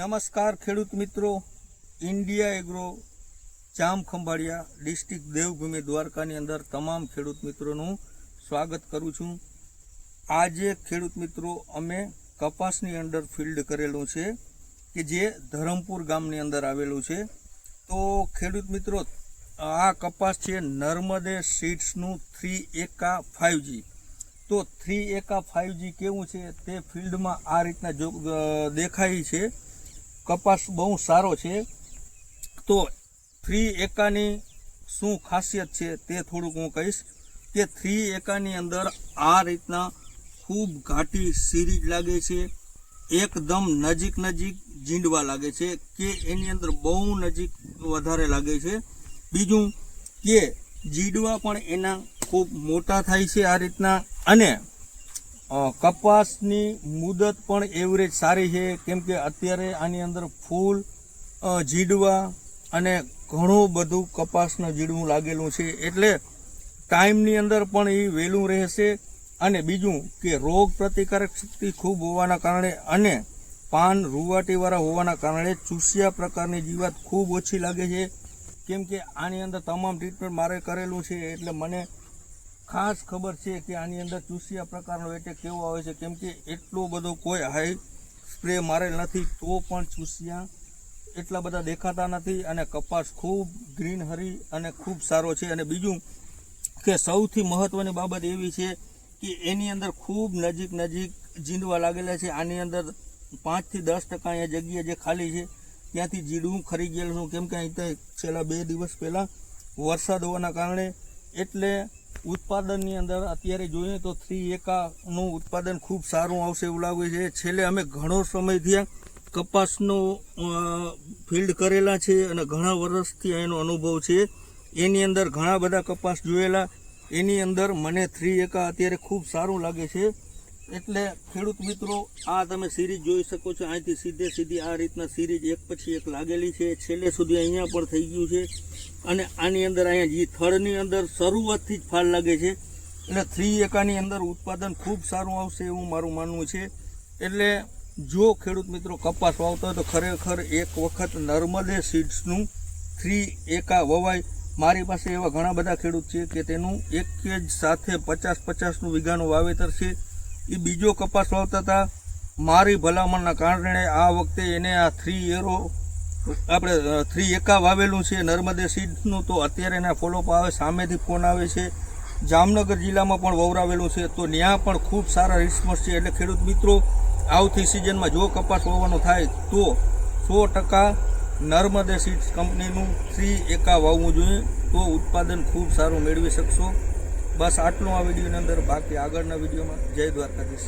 નમસ્કાર ખેડૂત મિત્રો, India agro Jamkhambhaliya district Devbhumi દ્વારકાની અંદર તમામ ખેડૂત મિત્રોનું સ્વાગત કરું છું। આજે ખેડૂત મિત્રો અમે કપાસની અંદર ફિલ્ડ કરેલું છે કે જે ધરમપુર ગામની અંદર આવેલું છે। તો ખેડૂત મિત્રો, આ કપાસ છે નર્મદે સીડ્સનું 3 એકા 5G। તો 3 એકા 5G કેવું છે તે ફિલ્ડમાં આ રીતના જો દેખાય છે। કપાસ બહુ સારો છે। તો 3 એકાની શું ખાસિયત છે તે થોડુંક હું કહીશ કે 3 એકાની અંદર આ રીતના ખૂબ ઘાટી સીરીજ લાગે છે, એકદમ નજીક જીંડવા લાગે છે કે એની અંદર બહુ નજીક વધારે લાગે છે। બીજું કે જીંડવા પણ એના ખૂબ મોટા થાય છે આ રીતના, અને કપાસની મુદત પણ એવરેજ સારી છે, કેમ કે અત્યારે આની અંદર ફૂલ જીડવા અને ઘણું બધું કપાસનું જીડવું લાગેલું છે, એટલે ટાઈમની અંદર પણ એ વહેલું રહેશે। અને બીજું કે રોગ પ્રતિકારક શક્તિ ખૂબ હોવાના કારણે અને પાન રૂવાટીવાળા હોવાના કારણે ચૂસિયા પ્રકારની જીવાત ખૂબ ઓછી લાગે છે, કેમ કે આની અંદર તમામ ટ્રીટમેન્ટ મારે કરેલું છે, એટલે મને ખાસ ખબર છે કે આની અંદર ચૂસિયા પ્રકારનો એટેક કેવો આવે છે, કેમ કે એટલો બધો કોઈ હાઈ સ્પ્રે મારેલ નથી તો પણ ચૂસિયા એટલા બધા દેખાતા નથી અને કપાસ ખૂબ ગ્રીન હરી અને ખૂબ સારો છે। અને બીજું કે સૌથી મહત્ત્વની બાબત એવી છે કે એની અંદર ખૂબ નજીક જીંડવા લાગેલા છે। આની અંદર 5 થી 10% અહીંયા જગ્યા જે ખાલી છે ત્યાંથી જીંડવું ખરી ગયેલું છું, કેમ કે અહીં છેલ્લા 2 દિવસ પહેલાં વરસાદ હોવાના કારણે। એટલે ઉત્પાદનની અંદર અત્યારે જોઈએ તો 3 એકાનું ઉત્પાદન ખૂબ સારું આવશે એવું લાગે છે। છેલ્લે અમે ઘણો સમયથી કપાસનું ફિલ્ડ કરેલા છે અને ઘણા વર્ષથી એનો અનુભવ છે, એની અંદર ઘણા બધા કપાસ જોયેલા, એની અંદર મને 3 એકા અત્યારે ખૂબ સારું લાગે છે। એટલે ખેડૂત મિત્રો, આ તમે સિરીઝ જોઈ શકો છો, અહીંથી સીધી આ રીતના સિરીઝ એક પછી એક લાગેલી છે, છેલ્લે સુધી અહીંયા પણ થઈ ગયું છે। અને આની અંદર અહીંયા જે થડની અંદર શરૂઆતથી જ ફાલ લાગે છે, એટલે 3 એકાની અંદર ઉત્પાદન ખૂબ સારું આવશે એવું મારું માનવું છે। એટલે જો ખેડૂત મિત્રો કપાસ વાવતો હોય તો ખરેખર એક વખત નર્મદે સીડ્સનું 3 એકા વવાય। મારી પાસે એવા ઘણા બધા ખેડૂત છે કે તેનું એક જ સાથે 50-50 વીઘાનું વાવેતર છે, એ બીજો કપાસ વાવતા હતા। મારી ભલામણના કારણે આ વખતે એને આ 3 એકા વાવેલું છે નર્મદે સીડ્સનું। તો અત્યારે એના ફોલોઅપ આવે, સામેથી ફોન આવે છે, જામનગર જિલ્લામાં પણ વવરાવેલું છે, તો ત્યાં પણ ખૂબ સારા રિસ્પોન્સ છે। એટલે ખેડૂત મિત્રો, આવતી સિઝનમાં જો કપાસ વાવવાનું થાય તો 100% નર્મદે સીડ્સ કંપનીનું 3 એકા વાવવું જોઈએ, તો ઉત્પાદન ખૂબ સારું મેળવી શકશો। બસ આટલું આ વિડીયોની અંદર, બાકી આગળના વિડીયોમાં જય દ્વારકાધીશ।